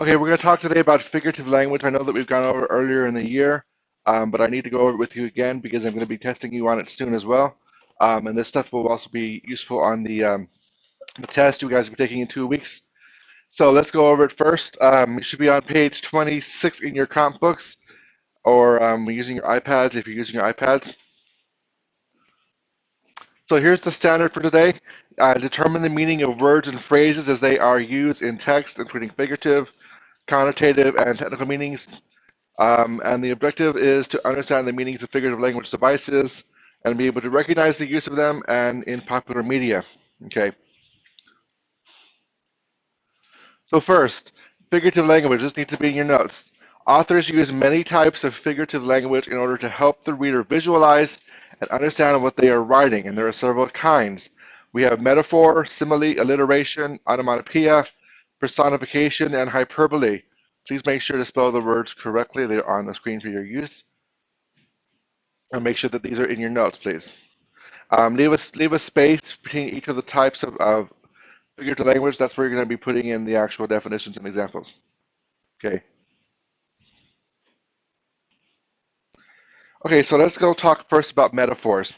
Okay, we're going to talk today about figurative language. I know that we've gone over earlier in the year, but I need to go over it with you again because I'm going to be testing you on it soon as well. And this stuff will also be useful on the test you guys will be taking in 2 weeks. So let's go over it first. It should be on page 26 in your comp books or using your iPads if you're using your iPads. So here's the standard for today. Determine the meaning of words and phrases as they are used in text, including figurative, connotative, and technical meanings. And the objective is to understand the meanings of figurative language devices and be able to recognize the use of them and in popular media. Okay. So first, figurative language. This needs to be in your notes. Authors use many types of figurative language in order to help the reader visualize and understand what they are writing, and there are several kinds. We have metaphor, simile, alliteration, onomatopoeia, personification, and hyperbole. Please make sure to spell the words correctly. They are on the screen for your use. And make sure that these are in your notes, please. Leave a space between each of the types of figurative language. That's where you're going to be putting in the actual definitions and examples. Okay. Okay, so let's go talk first about metaphors.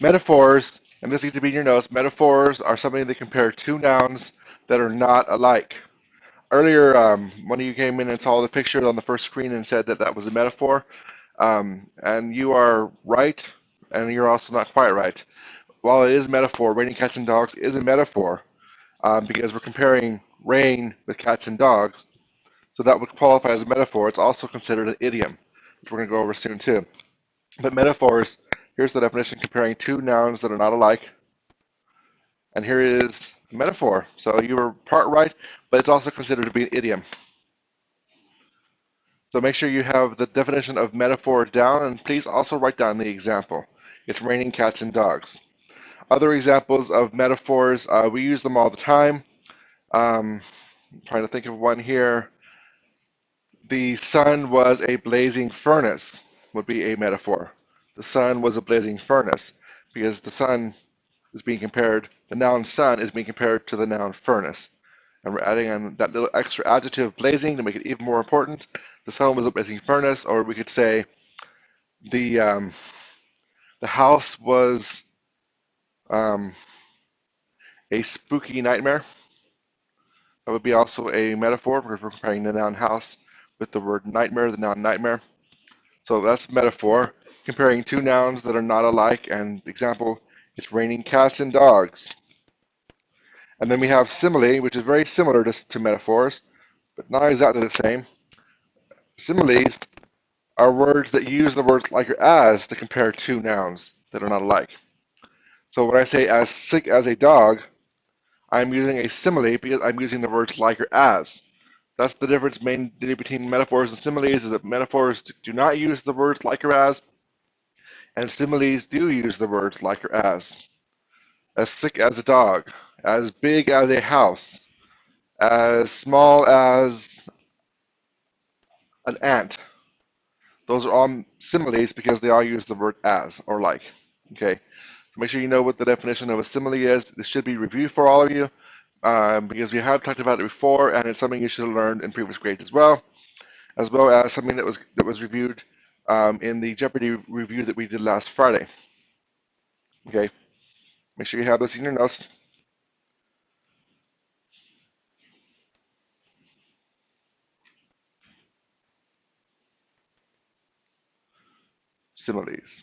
Metaphors, and this needs to be in your notes, metaphors are something that compare two nouns that are not alike. Earlier, one of you came in and saw the picture on the first screen and said that that was a metaphor. And you are right, and you're also not quite right. While it is a metaphor, raining cats and dogs is a metaphor because we're comparing rain with cats and dogs. So that would qualify as a metaphor. It's also considered an idiom, which we're going to go over soon too. But metaphors, here's the definition comparing two nouns that are not alike. And here is a metaphor. So you were part right, but it's also considered to be an idiom. So make sure you have the definition of metaphor down, and please also write down the example. It's raining cats and dogs. Other examples of metaphors, we use them all the time. I'm trying to think of one here. The sun was a blazing furnace would be a metaphor. The sun was a blazing furnace because the sun is being compared, the noun sun is being compared to the noun furnace. And we're adding on that little extra adjective blazing to make it even more important. The sun was a blazing furnace, or we could say the house was um, a spooky nightmare. That would be also a metaphor because we're comparing the noun house with the word nightmare, the noun nightmare. So that's metaphor, comparing two nouns that are not alike. And example, it's raining cats and dogs. And then we have simile, which is very similar to metaphors, but not exactly the same. Similes are words that use the words like or as to compare two nouns that are not alike. So when I say as sick as a dog, I'm using a simile because I'm using the words like or as. That's the difference mainly between metaphors and similes, is that metaphors do not use the words like or as, and similes do use the words like or as. As sick as a dog, as big as a house, as small as an ant. Those are all similes because they all use the word as or like. Okay, make sure you know what the definition of a simile is. This should be reviewed for all of you because we have talked about it before, and it's something you should have learned in previous grades as well as something that was reviewed in the Jeopardy review that we did last Friday. Okay, make sure you have this in your notes. Similes.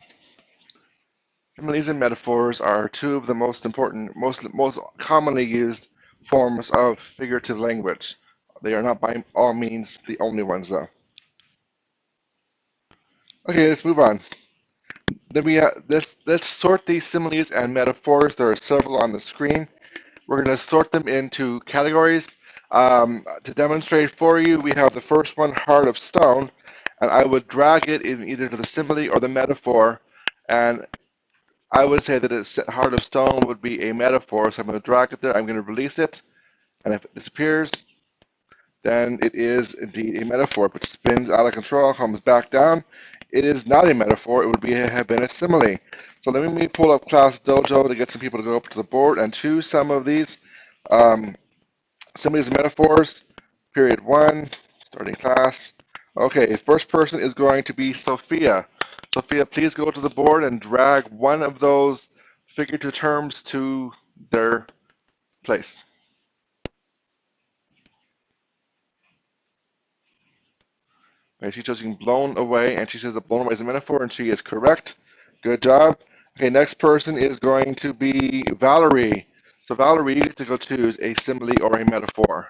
Similes and metaphors are two of the most important, most commonly used forms of figurative language. They are not by all means the only ones, though. Okay, let's move on. Then let's sort these similes and metaphors. There are several on the screen. We're going to sort them into categories. To demonstrate for you, we have the first one, heart of stone, and I would drag it in either to the simile or the metaphor, and I would say that a heart of stone would be a metaphor, so I'm going to drag it there, I'm going to release it, and if it disappears, then it is indeed a metaphor. If it spins out of control, comes back down, it is not a metaphor, it would have been a simile. So let me pull up Class Dojo to get some people to go up to the board and choose some of these similes and metaphors. Period 1, starting class. Okay, first person is going to be Sophia. Sophia, please go to the board and drag one of those figurative terms to their place. Okay, she's choosing blown away, and she says that blown away is a metaphor, and she is correct. Good job. Okay, next person is going to be Valerie. So Valerie, you get to go choose a simile or a metaphor.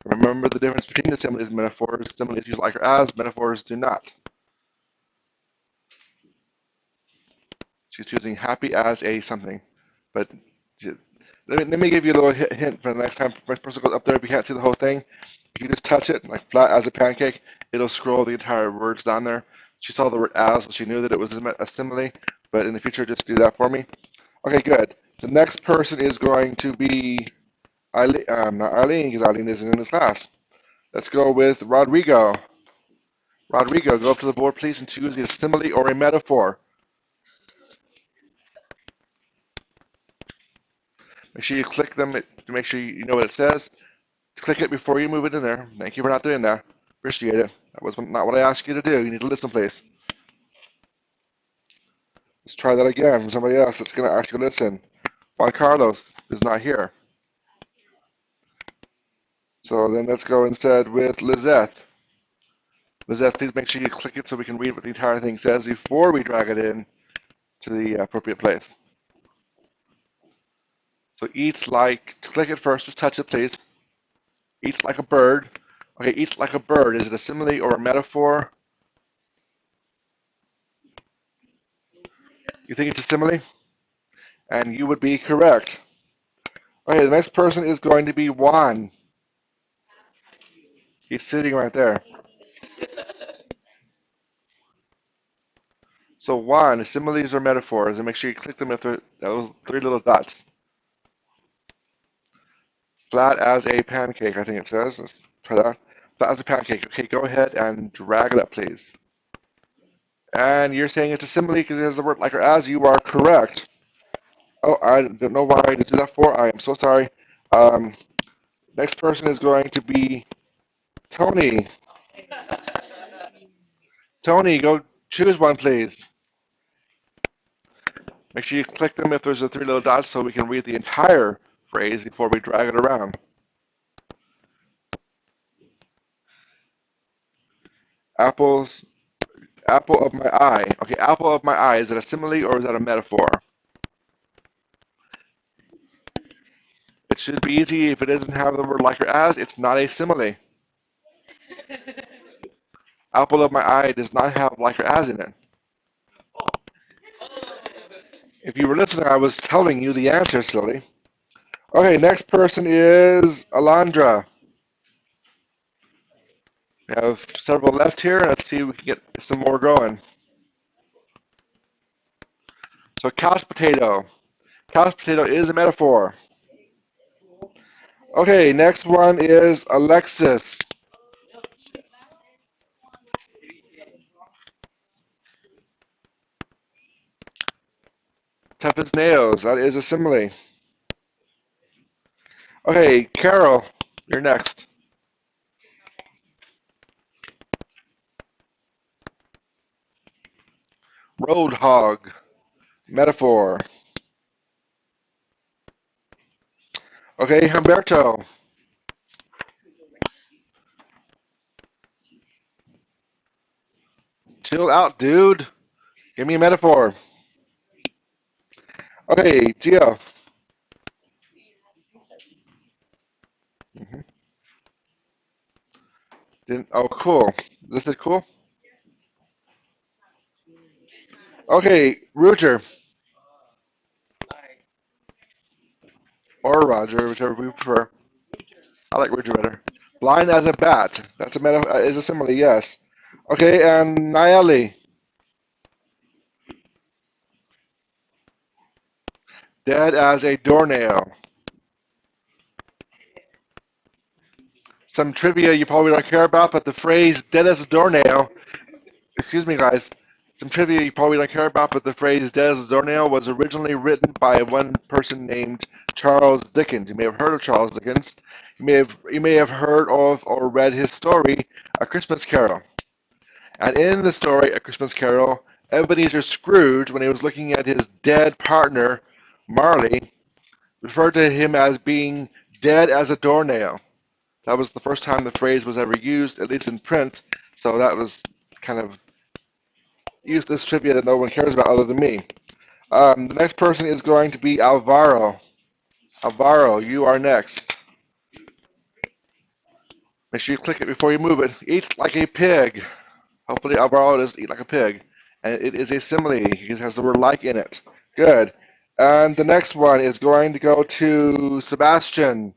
Remember the difference between the similes and metaphors. Similes use like or as, metaphors do not. She's choosing happy as a something. But let me give you a little hint for the next time the person goes up there. If you can't see the whole thing, if you just touch it, like flat as a pancake, it'll scroll the entire words down there. She saw the word as, so she knew that it was a simile. But in the future, just do that for me. Okay, good. The next person is going to be Eileen, not Eileen, because Eileen isn't in this class. Let's go with Rodrigo. Rodrigo, go up to the board, please, and choose a simile or a metaphor. Make sure you click them to make sure you know what it says. Click it before you move it in there. Thank you for not doing that. Appreciate it. That was not what I asked you to do. You need to listen, please. Let's try that again from somebody else that's going to actually listen. Juan Carlos is not here. So then let's go instead with Lizette. Lizette, please make sure you click it so we can read what the entire thing says before we drag it in to the appropriate place. So eats like, click it first, just touch it, please. Eats like a bird. Okay, eats like a bird. Is it a simile or a metaphor? You think it's a simile? And you would be correct. Okay, the next person is going to be Juan. He's sitting right there. So Juan, similes or metaphors, and make sure you click them with those three little dots. Flat as a pancake, I think it says. Let's try that. Flat as a pancake. Okay, go ahead and drag it up, please. And you're saying it's a simile because it has the word like or as. You are correct. Oh, I don't know why I did that for. I am so sorry. Next person is going to be Tony. Tony, go choose one, please. Make sure you click them if there's the three little dots so we can read the entire phrase before we drag it around. Apple of my eye. Okay, apple of my eye. Is it a simile or is that a metaphor? It should be easy. If it doesn't have the word like or as, it's not a simile. Apple of my eye does not have like or as in it. If you were listening, I was telling you the answer, silly. Okay, next person is Alondra. We have several left here. Let's see if we can get some more going. So couch potato. Couch potato is a metaphor. Okay, next one is Alexis. Tough as nails. That is a simile. Okay, Carol, you're next. Road hog. Metaphor. Okay, Humberto. Chill out, dude. Give me a metaphor. Okay, Gio. Oh, cool. This is cool. Okay, Roger or Roger, whichever we prefer. I like Roger better. Blind as a bat. That's a is a simile, yes. Okay, and Nayeli. Dead as a doornail. Some trivia you probably don't care about, but the phrase "dead as a doornail," excuse me, guys, Some trivia you probably don't care about, but the phrase dead as a doornail was originally written by one person named Charles Dickens. You may have heard of Charles Dickens. You may have heard of or read his story, A Christmas Carol. And in the story, A Christmas Carol, Ebenezer Scrooge, when he was looking at his dead partner, Marley, referred to him as being dead as a doornail. That was the first time the phrase was ever used, at least in print, so that was kind of useless trivia that no one cares about other than me. The next person is going to be Alvaro. Alvaro, you are next. Make sure you click it before you move it. Eat like a pig. Hopefully Alvaro does eat like a pig. And it is a simile. It has the word like in it. Good. And the next one is going to go to Sebastian.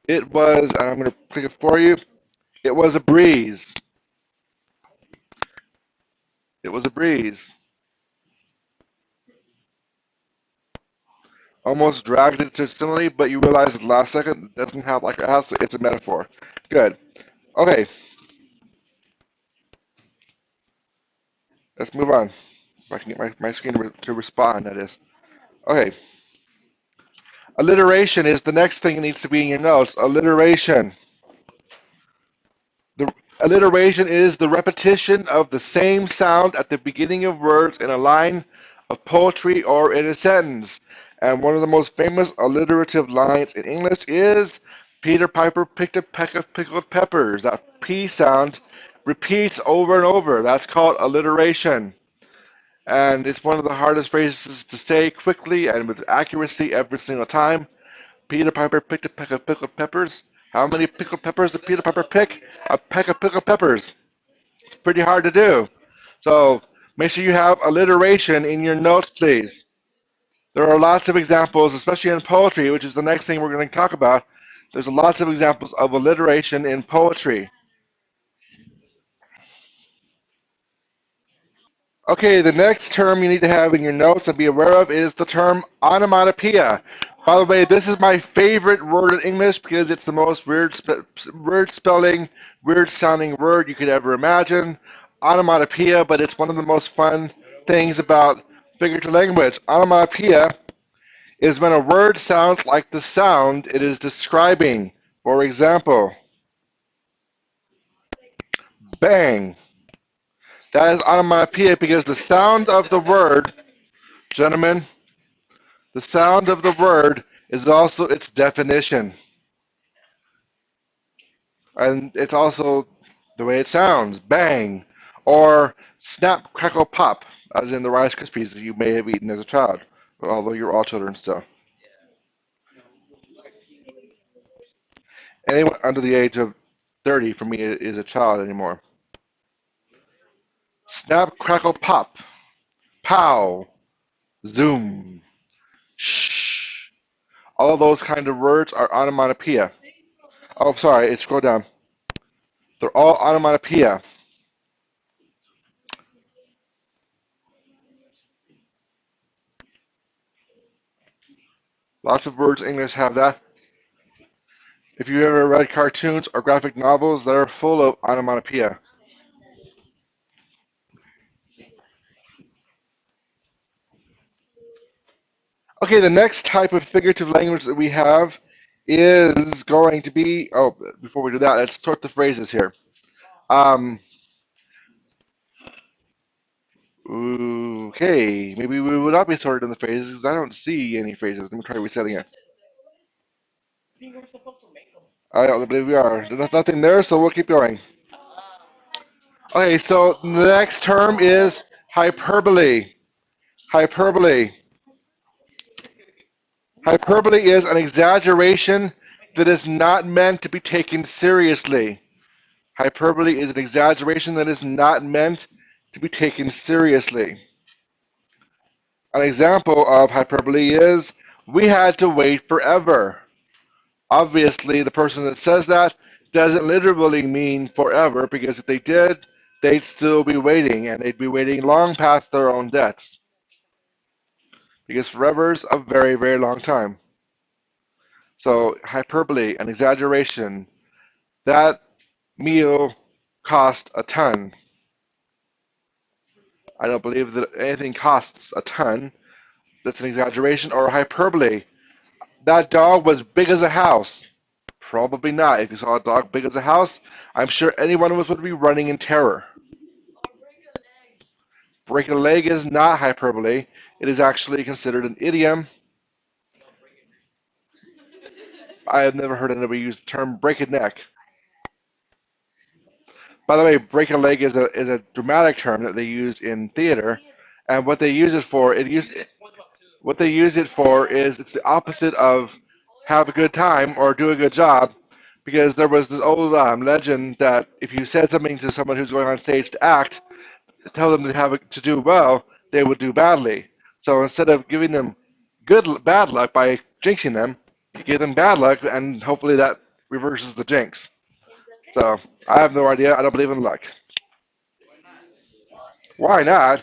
It was, and I'm going to click it for you. It was a breeze. It was a breeze. Almost dragged it to simile, but you realize at the last second it doesn't have like a house. It's a metaphor. Good. Okay, let's move on. If I can get my screen to respond, that is. Okay. Alliteration is the next thing that needs to be in your notes. Alliteration. The alliteration is the repetition of the same sound at the beginning of words in a line of poetry or in a sentence. And one of the most famous alliterative lines in English is Peter Piper picked a peck of pickled peppers. That P sound repeats over and over. That's called alliteration. And it's one of the hardest phrases to say quickly and with accuracy every single time. Peter Piper picked a peck of pickled peppers. How many pickled peppers did Peter Piper pick? A peck of pickled peppers. It's pretty hard to do. So make sure you have alliteration in your notes, please. There are lots of examples, especially in poetry, which is the next thing we're going to talk about. There's lots of examples of alliteration in poetry. Okay, the next term you need to have in your notes and be aware of is the term onomatopoeia. By the way, this is my favorite word in English because it's the most weird spelling, weird sounding word you could ever imagine. Onomatopoeia, but it's one of the most fun things about figurative language. Onomatopoeia is when a word sounds like the sound it is describing. For example, bang. That is onomatopoeia because the sound of the word, gentlemen, the sound of the word is also its definition. And it's also the way it sounds, bang, or snap, crackle, pop, as in the Rice Krispies that you may have eaten as a child, although you're all children still. Anyone under the age of 30 for me is a child anymore. Snap, crackle, pop, pow, zoom, shh. All of those kind of words are onomatopoeia. Oh, sorry, scroll down. They're all onomatopoeia. Lots of words in English have that. If you ever read cartoons or graphic novels, they're full of onomatopoeia. Okay, the next type of figurative language that we have is going to be. Oh, before we do that, let's sort the phrases here. Um, okay, maybe we will not be sorted in the phrases because I don't see any phrases. Let me try resetting it. I don't believe we are. There's nothing there, so we'll keep going. Okay, so the next term is hyperbole. Hyperbole. Hyperbole is an exaggeration that is not meant to be taken seriously. Hyperbole is an exaggeration that is not meant to be taken seriously. An example of hyperbole is, we had to wait forever. Obviously, the person that says that doesn't literally mean forever, because if they did, they'd still be waiting, and they'd be waiting long past their own deaths. Because forever's a very, very long time. So hyperbole, an exaggeration. That meal cost a ton. I don't believe that anything costs a ton. That's an exaggeration or a hyperbole. That dog was big as a house. Probably not. If you saw a dog big as a house, I'm sure any one of us would be running in terror. Break a leg is not hyperbole. It is actually considered an idiom. I have never heard anybody use the term break a neck. By the way, break a leg is a dramatic term that they use in theater, and what they use it for, what they use it for is it's the opposite of have a good time or do a good job, because there was this old legend that if you said something to someone who's going on stage to act, tell them to do well, they would do badly. So instead of giving them bad luck by jinxing them, you give them bad luck, and hopefully that reverses the jinx. So I have no idea. I don't believe in luck. Why not?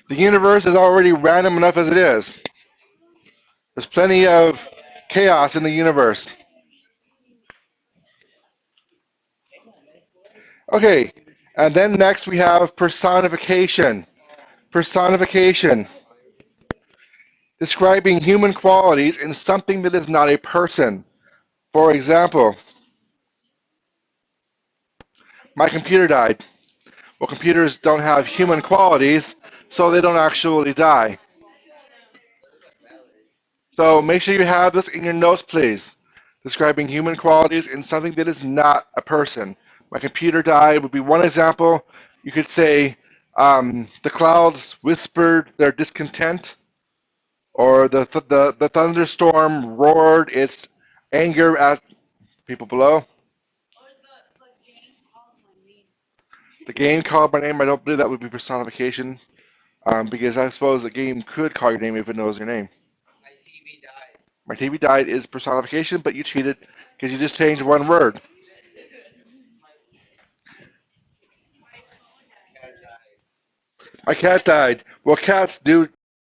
The universe is already random enough as it is. There's plenty of chaos in the universe. Okay, and then next we have personification. Personification, describing human qualities in something that is not a person. For example, my computer died. Well, computers don't have human qualities, so they don't actually die. So make sure you have this in your notes, please. Describing human qualities in something that is not a person. My computer died would be one example. You could say the clouds whispered their discontent, or the thunderstorm roared its anger at people below. The game called my name. I don't believe that would be personification, because I suppose the game could call your name if it knows your name. My TV died is personification, but you cheated because you just changed one word. My cat died. Well, cats do